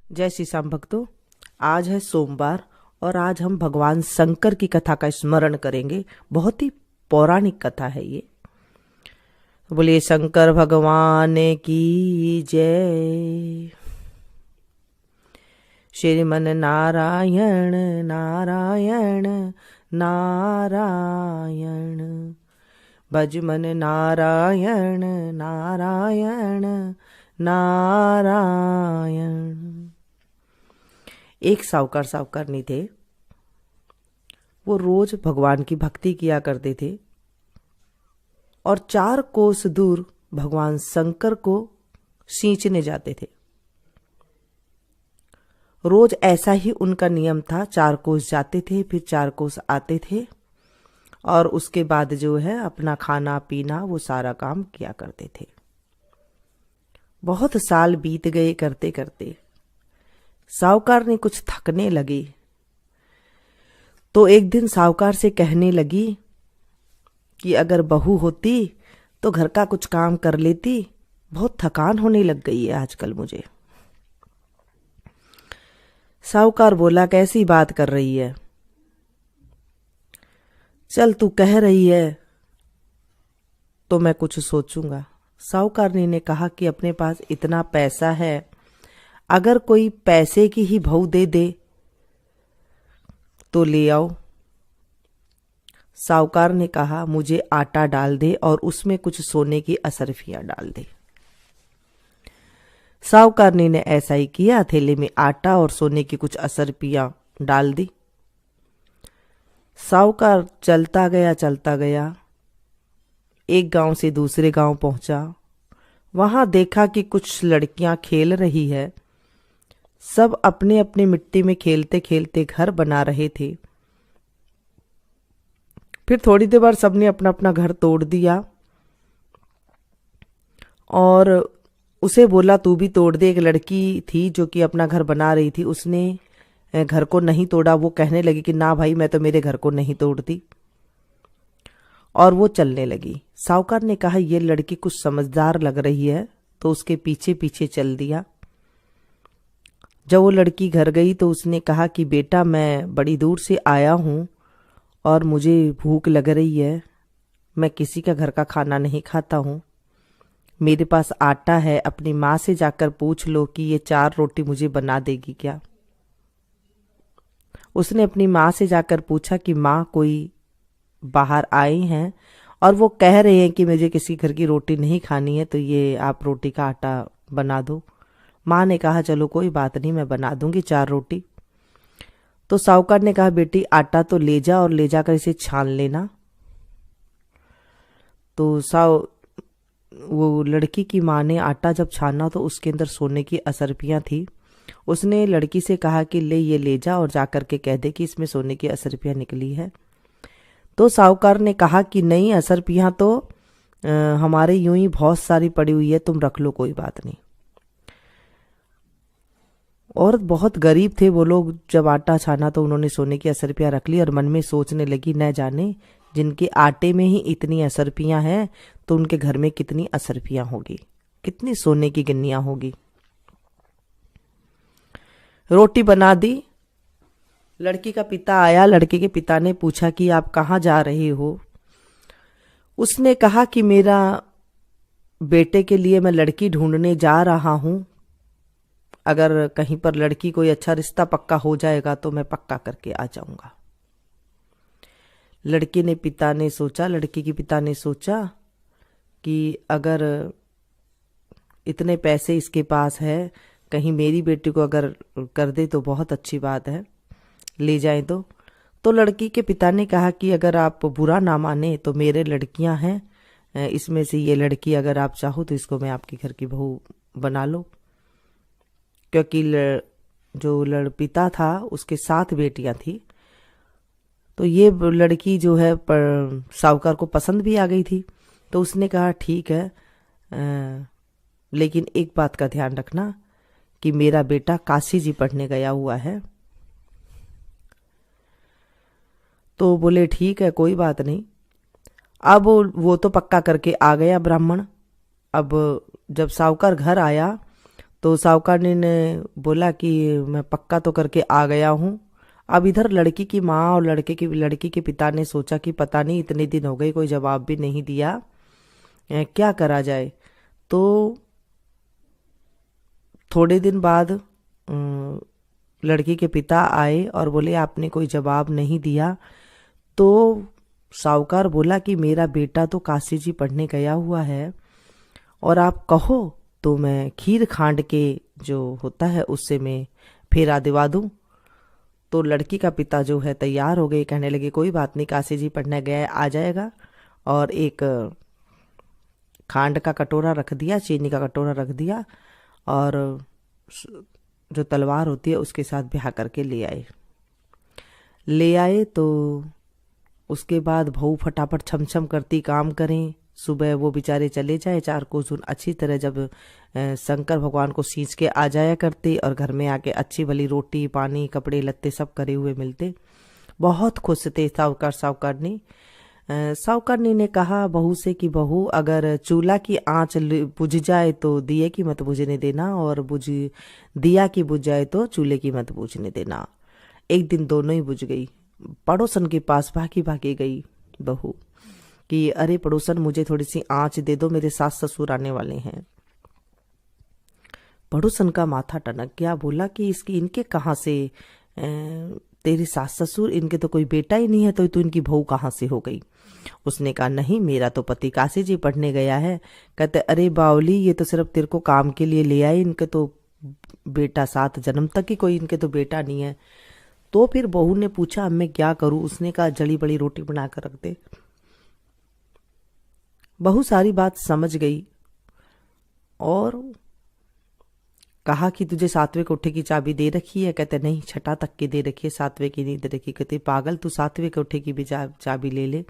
जय श्री श्याम भक्तों, आज है सोमवार और आज हम भगवान शंकर की कथा का स्मरण करेंगे। बहुत ही पौराणिक कथा है ये। बोलिए शंकर भगवान की जय। श्रीमन नारायण नारायण नारायण, भजमन नारायण नारायण नारायण। एक साहूकारनी थे। वो रोज भगवान की भक्ति किया करते थे और 4 कोस दूर भगवान शंकर को सींचने जाते थे। रोज ऐसा ही उनका नियम था। 4 कोस जाते थे, फिर 4 कोस आते थे और उसके बाद जो है अपना खाना पीना वो सारा काम किया करते थे। बहुत साल बीत गए करते करते। साहूकार ने कुछ थकने लगी तो एक दिन साहूकार से कहने लगी कि अगर बहू होती तो घर का कुछ काम कर लेती, बहुत थकान होने लग गई है आजकल मुझे। साहूकार बोला, कैसी बात कर रही है? चल तू कह रही है तो मैं कुछ सोचूंगा। साहूकारनी ने कहा कि अपने पास इतना पैसा है, अगर कोई पैसे की ही बहू दे दे तो ले आओ। साहूकार ने कहा, मुझे आटा डाल दे और उसमें कुछ सोने की असरफियां डाल दे। साहूकारनी ने ऐसा ही किया। थैले में आटा और सोने की कुछ असरफियां डाल दी। साहूकार चलता गया। एक गांव से दूसरे गांव पहुंचा। वहां देखा कि कुछ लड़कियां खेल रही है। सब अपने अपने मिट्टी में खेलते खेलते घर बना रहे थे। फिर थोड़ी देर बाद सबने अपना अपना घर तोड़ दिया और उसे बोला तू भी तोड़ दे। एक लड़की थी जो कि अपना घर बना रही थी, उसने घर को नहीं तोड़ा। वो कहने लगी कि ना भाई, मैं तो मेरे घर को नहीं तोड़ती, और वो चलने लगी। साहूकार ने कहा ये लड़की कुछ समझदार लग रही है, तो उसके पीछे पीछे चल दिया। जब वो लड़की घर गई तो उसने कहा कि बेटा, मैं बड़ी दूर से आया हूँ और मुझे भूख लग रही है। मैं किसी का घर का खाना नहीं खाता हूँ। मेरे पास आटा है, अपनी माँ से जाकर पूछ लो कि ये 4 रोटी मुझे बना देगी क्या। उसने अपनी माँ से जाकर पूछा कि माँ, कोई बाहर आए हैं और वो कह रहे हैं कि मुझे किसी घर की रोटी नहीं खानी है, तो ये आप रोटी का आटा बना दो। माँ ने कहा चलो कोई बात नहीं, मैं बना दूंगी 4 रोटी। तो साहूकार ने कहा बेटी, आटा तो ले जा और ले जाकर इसे छान लेना। तो वो लड़की की माँ ने आटा जब छाना तो उसके अंदर सोने की असरफियां थी। उसने लड़की से कहा कि ये ले जा और जाकर के कह दे कि इसमें सोने की असरफियां निकली है। तो साहूकार ने कहा कि नहीं, असरफियां तो हमारे यूं ही बहुत सारी पड़ी हुई है, तुम रख लो, कोई बात नहीं। औरत बहुत गरीब थे वो लोग। जब आटा छाना तो उन्होंने सोने की असरफियां रख ली और मन में सोचने लगी, न जाने जिनके आटे में ही इतनी असरफियां हैं तो उनके घर में कितनी असरफियां होगी, कितनी सोने की गिन्नियां होगी। रोटी बना दी। लड़की का पिता आया। लड़के के पिता ने पूछा कि आप कहाँ जा रहे हो। उसने कहा कि मेरा बेटे के लिए मैं लड़की ढूंढने जा रहा हूं। अगर कहीं पर लड़की कोई अच्छा रिश्ता पक्का हो जाएगा तो मैं पक्का करके आ जाऊंगा। लड़की के पिता ने सोचा कि अगर इतने पैसे इसके पास है, कहीं मेरी बेटी को अगर कर दे तो बहुत अच्छी बात है, ले जाए तो लड़की के पिता ने कहा कि अगर आप बुरा ना माने तो मेरे लड़कियां हैं, इसमें से ये लड़की अगर आप चाहो तो इसको मैं आपके घर की बहू बना लो। क्योंकि जो पिता था उसके 7 बेटियां थी, तो ये लड़की जो है साहूकार को पसंद भी आ गई थी। तो उसने कहा ठीक है, लेकिन एक बात का ध्यान रखना कि मेरा बेटा काशी जी पढ़ने गया हुआ है। तो बोले ठीक है, कोई बात नहीं। अब वो तो पक्का करके आ गया ब्राह्मण। अब जब साहूकार घर आया तो साहूकारनी ने बोला कि मैं पक्का तो करके आ गया हूँ। अब इधर लड़की की माँ और लड़की के पिता ने सोचा कि पता नहीं इतने दिन हो गए कोई जवाब भी नहीं दिया, क्या करा जाए। तो थोड़े दिन बाद लड़की के पिता आए और बोले आपने कोई जवाब नहीं दिया। तो साहूकार बोला कि मेरा बेटा तो काशी जी पढ़ने गया हुआ है और आप कहो तो मैं खीर खांड के जो होता है उससे मैं फेरा दिवा दूं। तो लड़की का पिता जो है तैयार हो गए, कहने लगे कोई बात नहीं, काशी जी पढ़ने गया है, आ जाएगा। और एक खांड का कटोरा रख दिया, चीनी का कटोरा रख दिया और जो तलवार होती है उसके साथ ब्याह करके ले आए। तो उसके बाद बहू फटाफट छमछम करती काम करें। सुबह वो बेचारे चले जाए, चार कोसुन अच्छी तरह जब शंकर भगवान को सींच के आ जाया करते और घर में आके अच्छी भली रोटी पानी कपड़े लत्ते सब करे हुए मिलते। बहुत खुश थे साहूकारनी ने कहा बहू से कि बहू अगर चूल्हा की आंच बुझ जाए तो दिए की मत बुझने देना, और दिया की बुझ जाए तो चूल्हे की मत बुझने देना। एक दिन दोनों ही बुझ गई। पड़ोसन के पास भागी गई बहू कि अरे पड़ोसन मुझे थोड़ी सी आंच दे दो, मेरे सास ससुर आने वाले हैं। पड़ोसन का माथा टनक गया, बोला कि इनके कहाँ से तेरे सास ससुर, इनके तो कोई बेटा ही नहीं है, तो इनकी बहू कहाँ से हो गई। उसने कहा नहीं, मेरा तो पति काशी जी पढ़ने गया है। कहते अरे बावली ये तो सिर्फ तेरे को काम के लिए ले आए, इनके तो बेटा 7 जन्म तक ही कोई इनके तो बेटा नहीं है। तो फिर बहू ने पूछा अब मैं क्या करूं। उसने कहा जड़ी बड़ी रोटी बना कर रख दे। बहू सारी बात समझ गई और कहा कि तुझे 7वें कोठे की चाबी दे रखी है। कहते नहीं, 6 तक की दे रखी है, 7वें की नहीं दे रखी। कहते पागल, तू 7वें कोठे की भी चाबी ले ले।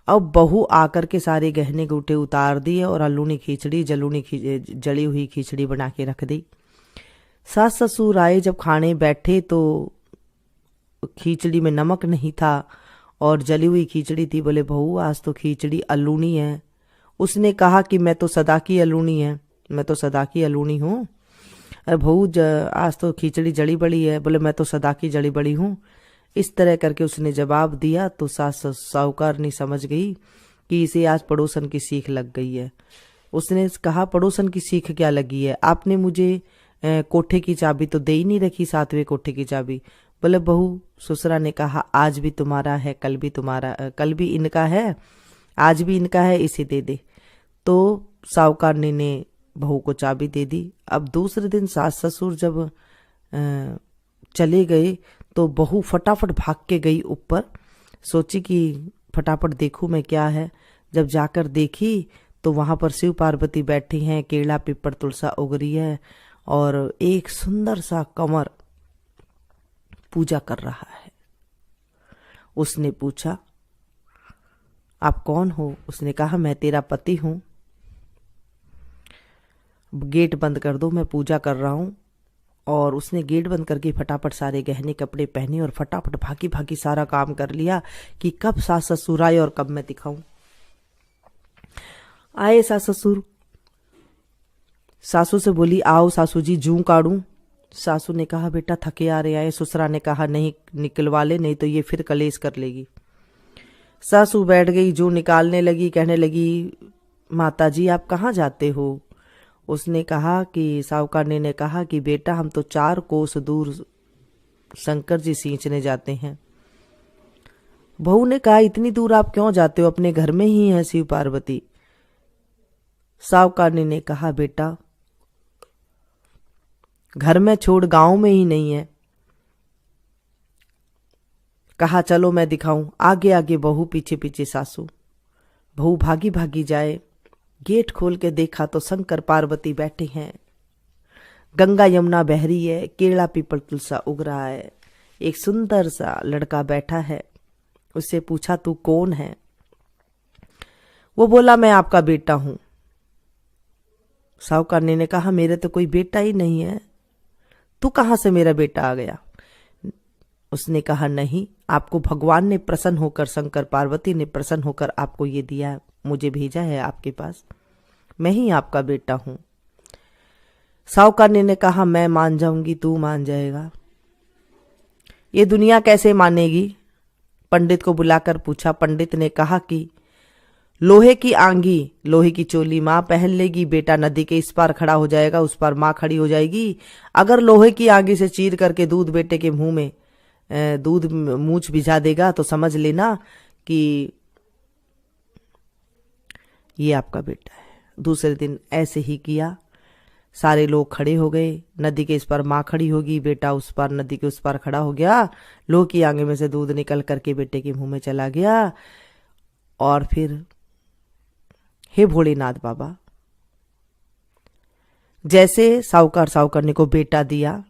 अब बहू आकर के सारे गहने गुटे उतार दिए और जलूनी जली हुई खिचड़ी बना के रख दी। सास ससुर आए, जब खाने बैठे तो खिचड़ी में नमक नहीं था और जली हुई खिचड़ी थी। बोले बहू आज तो खिचड़ी अलूनी है। उसने कहा कि मैं तो सदा की अलूनी हूँ। अरे बहू आज तो खिचड़ी जड़ी बड़ी है। बोले मैं तो सदा की जड़ी बड़ी हूँ। इस तरह करके उसने जवाब दिया। तो साहूकारनी समझ गई कि इसे आज पड़ोसन की सीख लग गई है। उसने कहा पड़ोसन की सीख क्या लगी है, आपने मुझे कोठे की चाबी तो दे ही नहीं रखी, 7वें कोठे की चाबी। बोले बहू, ससुरा ने कहा आज भी तुम्हारा है, कल भी इनका है, आज भी इनका है, इसे दे दे। तो साहूकारनी ने बहू को चाबी दे दी। अब दूसरे दिन सास ससुर जब चले गए तो बहू फटाफट भाग के गई ऊपर। सोची कि फटाफट देखूं मैं क्या है। जब जाकर देखी तो वहां पर शिव पार्वती बैठी हैं, केला पिपर तुलसा उगरी है और एक सुंदर सा कंवर पूजा कर रहा है। उसने पूछा आप कौन हो। उसने कहा मैं तेरा पति हूं, गेट बंद कर दो, मैं पूजा कर रहा हूं। और उसने गेट बंद करके फटाफट सारे गहने कपड़े पहने और फटाफट भागी सारा काम कर लिया कि कब सास ससुर आए और कब मैं दिखाऊं। आए सास ससुर। सासू से बोली आओ सासू जी जूं काटूं। सासू ने कहा बेटा थके आ रहे आए। ससुरा ने कहा नहीं निकलवा ले, नहीं तो ये फिर कलेश कर लेगी। सासू बैठ गई, जूं निकालने लगी, कहने लगी माता जी आप कहाँ जाते हो। उसने कहा कि साहूकारनी ने कहा कि बेटा हम तो 4 कोस दूर शंकर जी सींचने जाते हैं। बहू ने कहा इतनी दूर आप क्यों जाते हो, अपने घर में ही है शिव पार्वती। साहूकारनी ने कहा बेटा घर में छोड़ गांव में ही नहीं है। कहा चलो मैं दिखाऊं। आगे आगे बहू, पीछे पीछे सासू। बहू भागी जाए, गेट खोल के देखा तो शंकर पार्वती बैठे हैं, गंगा यमुना बह रही है, केला पीपल तुलसा उग रहा है, एक सुंदर सा लड़का बैठा है। उससे पूछा तू कौन है। वो बोला मैं आपका बेटा हूं। साहूकारनी ने कहा मेरे तो कोई बेटा ही नहीं है, तू कहां से मेरा बेटा आ गया। उसने कहा नहीं, आपको भगवान ने प्रसन्न होकर, शंकर पार्वती ने प्रसन्न होकर आपको ये दिया, मुझे भेजा है आपके पास, मैं ही आपका बेटा हूं। साहूकारनी ने कहा, मैं मान जाऊंगी, तू मान जाएगा? ये दुनिया कैसे मानेगी? पंडित को बुलाकर पूछा। पंडित ने कहा कि लोहे की आंगी, लोहे की चोली माँ पहन लेगी, बेटा नदी के इस पार खड़ा हो जाएगा, उस पार माँ खड़ी हो जाएगी। अगर लोहे की आंगी से चीर करके दूध बेटे के मुंह में दूध मूंछ भिजा देगा तो समझ लेना कि ये आपका बेटा है। दूसरे दिन ऐसे ही किया। सारे लोग खड़े हो गए। नदी के इस पार माँ खड़ी होगी, बेटा उस पार नदी के उस पार खड़ा हो गया। लोहे की आंगी में से दूध निकल करके बेटे के मुंह में चला गया। और फिर, हे भोलेनाथ बाबा, जैसे साहूकारनी को बेटा दिया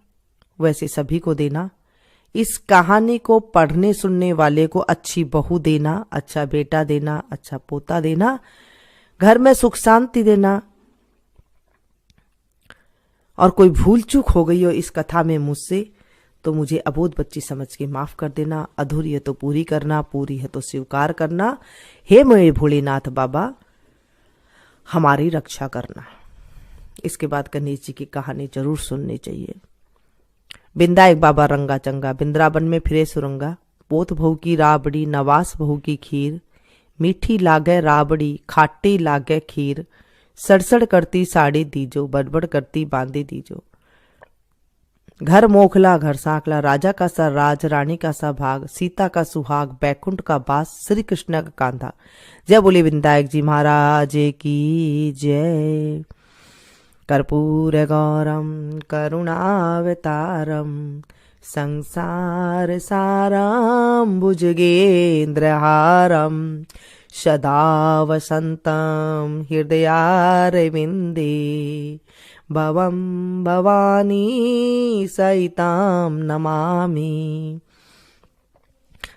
वैसे सभी को देना। इस कहानी को पढ़ने सुनने वाले को अच्छी बहू देना, अच्छा बेटा देना, अच्छा पोता देना, घर में सुख शांति देना। और कोई भूल चूक हो गई हो इस कथा में मुझसे तो मुझे अबोध बच्ची समझ के माफ कर देना। अधूरी है तो पूरी करना, पूरी है तो स्वीकार करना। हे मेरे भोलेनाथ बाबा, हमारी रक्षा करना। इसके बाद गणेश जी की कहानी जरूर सुननी चाहिए। बिंदा एक बाबा रंगा चंगा, बिंद्रावन में फिरे सुरंगा। पोत बहू की राबड़ी, नवास बहू की खीर, मीठी लागे राबड़ी, खाटी लागे खीर। सड़सड़ करती साड़ी दीजो, बड़बड़ करती बांधी दीजो। घर मोखला घर सांकला, राजा का सा राज, रानी का सा भाग, सीता का सुहाग, बैकुंठ का बास, श्री कृष्ण का कांधा। जय बोले विनायक जी महाराज की जय। कर्पूर गौरम करुणावतारम, संसार सारम भुजगेन्द्रहारम, सदा वसंतम हृदयारविंदे, भवम भवानी सहिताम नमामि।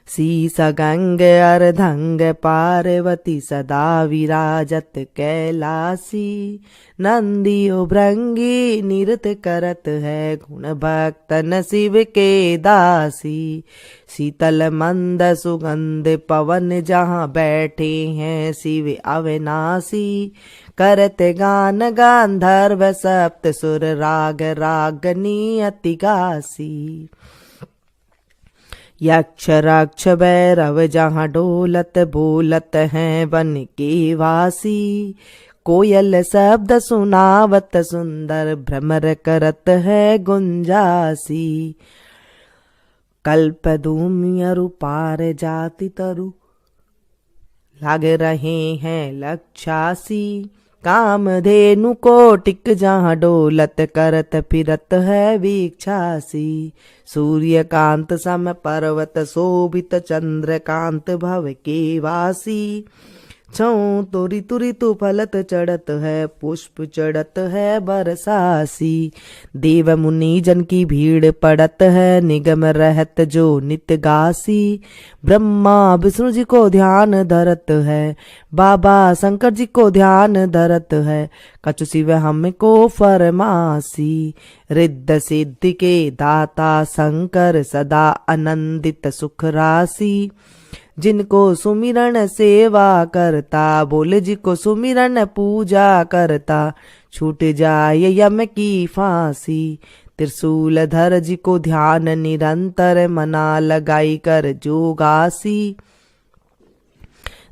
शीसगंग अर्धंग पार्वती, सदा विराजत कैलासी। नंदियो भृंगी निरत करत है, गुण भक्तन शिव के दासी। शीतल मंद सुगंध पवन, जहाँ बैठे हैं शिव अविनाशी। करत गान गांधर्व सप्त सुर, राग रागनी अति गासी। यक्ष राक्ष भैरव, जहाँ डोलत बोलत हैं वन के वासी। कोयल शब्द सुनावत सुंदर, भ्रमर करत है गुंजासी। कल्प धूमियरु पार जाति तरु, लाग रहे हैं लक्षासी। कामधेनु कोटिक, जहाँ डोलत करत फिरत है वीक्षासी। सूर्यकांत सम पर्वत शोभित, चंद्रकांत भव के वासी। छऊ तुरी तुरी तु फलत चढ़त है, पुष्प चढ़त है बरसासी। देव मुनि जन की भीड़ पड़त है, निगम रहत जो नित गासी। ब्रह्मा विष्णु जी को ध्यान धरत है, बाबा शंकर जी को ध्यान धरत है। कछु शिव हमको फरमासी। रिद्ध सिद्धि के दाता शंकर, सदा आनंदित सुख राशि। जिनको सुमिरन सेवा करता, बोले जी को सुमिरन पूजा करता। छूट जाए यम की फांसी। त्रिशूल धर जी को ध्यान निरंतर, मना लगाई कर जोगासी।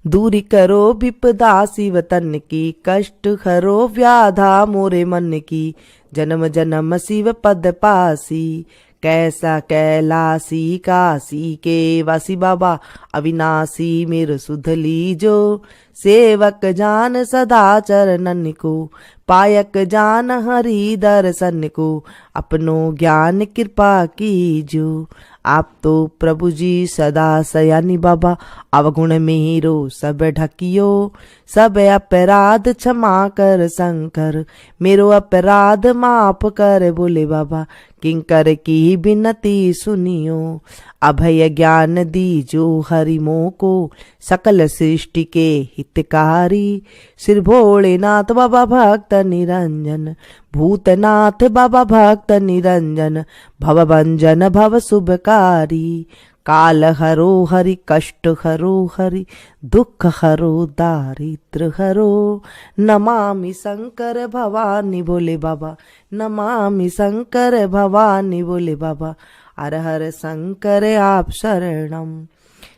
दूरी करो विपदा शिव तन की, कष्ट हरो व्याधा मोरे मन की। जन्म जन्म शिव पद पासी, कैसा कैलासी काशी के वासी। बाबा अविनाशी मेरे सुध लीजो, सेवक जान सदा चरणन को। पायक जान हरि दर्शन को, अपनो ज्ञान कृपा कीजो। आप तो प्रभु जी सदा सयानी बाबा, अवगुण मेरो सब ढकियो। सब अपराध क्षमा कर शंकर, मेरो अपराध माफ कर बोले बाबा। किंकर की विनती सुनियो, अभय ज्ञान दीजो हरि मोह को। सकल सृष्टि के हितकारी, श्री भोलेनाथ बाबा भक्त निरंजन। भूतनाथ बाबा भक्त निरंजन, भवभंजन भव शुभकारी। काल हरो हरि, कष्ट हरो हरि, दुख हरो दारिद्र हरो। नमामि शंकर भवानी भोले बाबा, नमामि शंकर भवानी भोले बाबा। हर हर शंकर आप शरणम।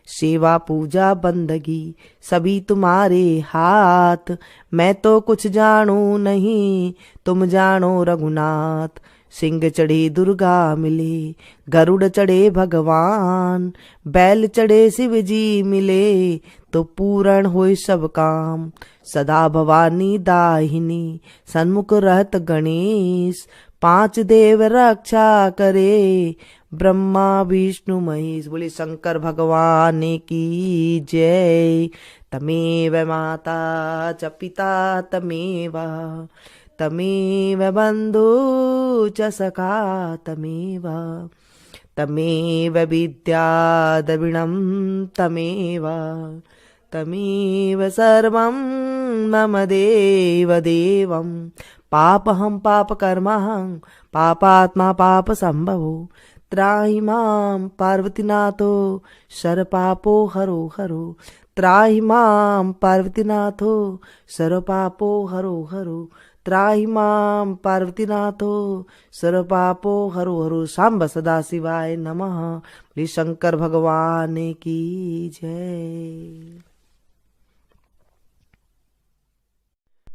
सेवा पूजा बंदगी सभी तुम्हारे हाथ, मैं तो कुछ जानू नहीं तुम जानो रघुनाथ। सिंह चढ़े दुर्गा मिले, गरुड़ चढ़े भगवान, बैल चढ़े शिव जी मिले, तो पूर्ण होए सब काम। सदा भवानी दाहिनी, सन्मुख रहत गणेश, पांच देव रक्षा करे, ब्रह्मा विष्णु महेश। बोले शंकर भगवान की जय। तमेव माता च पिता तमेव, तमेव बंधु च सखा तमेव, तमेव विद्या द्रविणं तमेव, तमेव सर्वं मम देव देवं। पापहं पापकर्महं, पापात्मा पाप संभवो, त्राहि मां पार्वतीनाथो शर पापो हरो हरो। त्राहि मां पार्वतीनाथो शर पापो हरो हरो। त्राहि मां पार्वतीनाथो शर पापो हरो हरो। सांब सदा शिवाय नमः। श्री शंकर भगवान की जय।